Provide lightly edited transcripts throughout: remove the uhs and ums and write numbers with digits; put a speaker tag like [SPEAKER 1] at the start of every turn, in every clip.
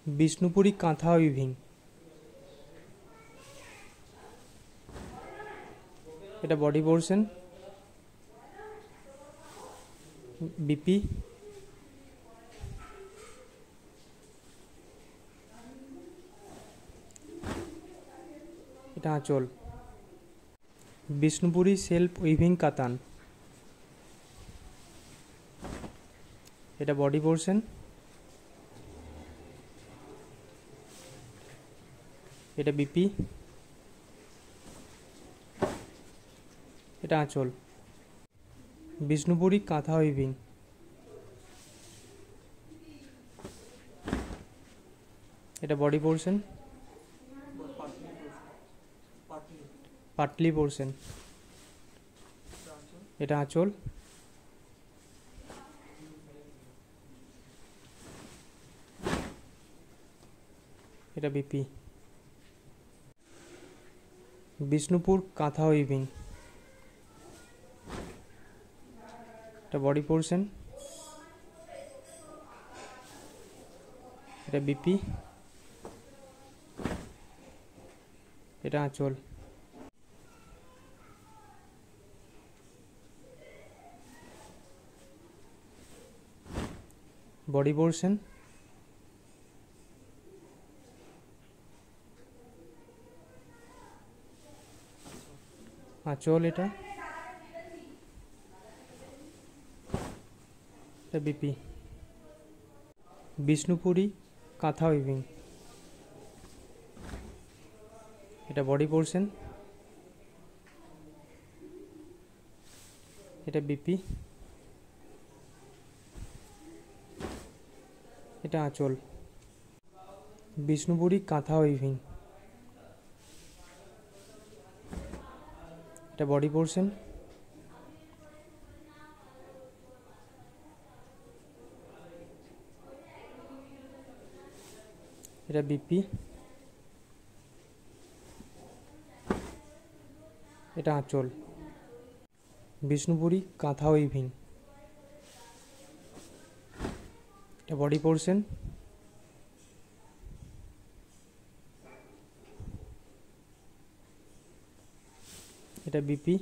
[SPEAKER 1] Bishnupuri kantha weaving, এটা body portion. BP, এটা আঁচল। বিষ্ণুপুরী সেলফ উইভিং কাতান, এটা বডি পোর্শন। এটা বিপি, এটা আঁচল। বিষ্ণুপুরী কাঁথা উইভিং, এটা বডি পোর্শন। পাটলি পোর্শন, এটা আঁচল। এটা বিপি। বিষ্ণুপুর কাঁথা উইভিং, এটা বডি পোর্শন। এটা বিপি, এটা আঁচল। বডি পোর্শন, আঁচল। এটা বিপি। বিষ্ণুপুরী কাঁথা উইভিং, এটা বডি পোর্শন। এটা বিপি, এটা আঁচল। বিষ্ণুপুরী কাঁথা উইভিং, এটা বডি পোর্শন। এটা বিপি, এটা আঁচল। বিষ্ণুপুরী কাঁথা উইভিং, এটা বডি পোর্শন। এটা বিপি,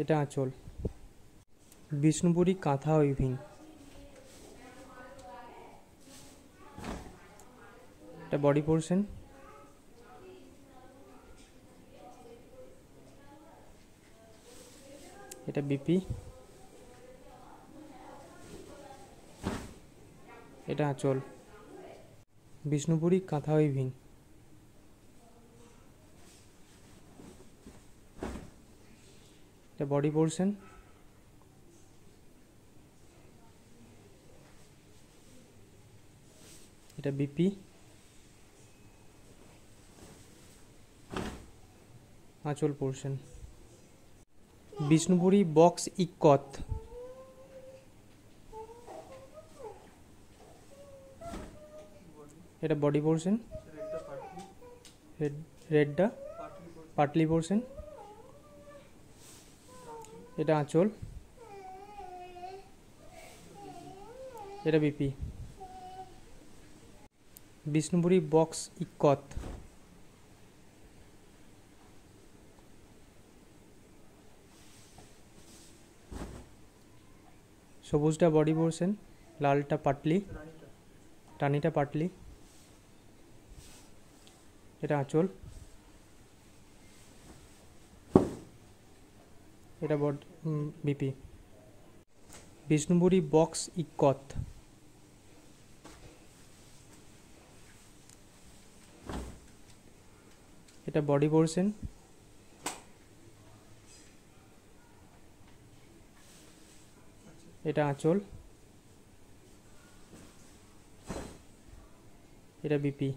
[SPEAKER 1] এটা আঁচল। বিষ্ণুপুরী কাঁথা উইভিং, এটা বডি পোর্শন। এটা বিপি, এটা আঁচল। বিষ্ণুপুরী কাঁথা উইভিং, এটা বডি পোর্শন। এটা বিপি, আঁচল পোর্শন। বিষ্ণুপুরী বক্স ইক্কত, এটা বডি পোর্শন। রেডটা পাটলি পোর্শন, এটা আঁচল। এটা বিপি। বিষ্ণুপুরী বক্স ইক্কত, সবুজটা বডি পোর্শন, লালটা পাটলি, টানিটা পাটলি, এটা আঁচল। এটা বিপি। বিষ্ণুপুরী বক্স ইক্কত, এটা বডি পোর্শন। এটা আঁচল। এটা বিপি।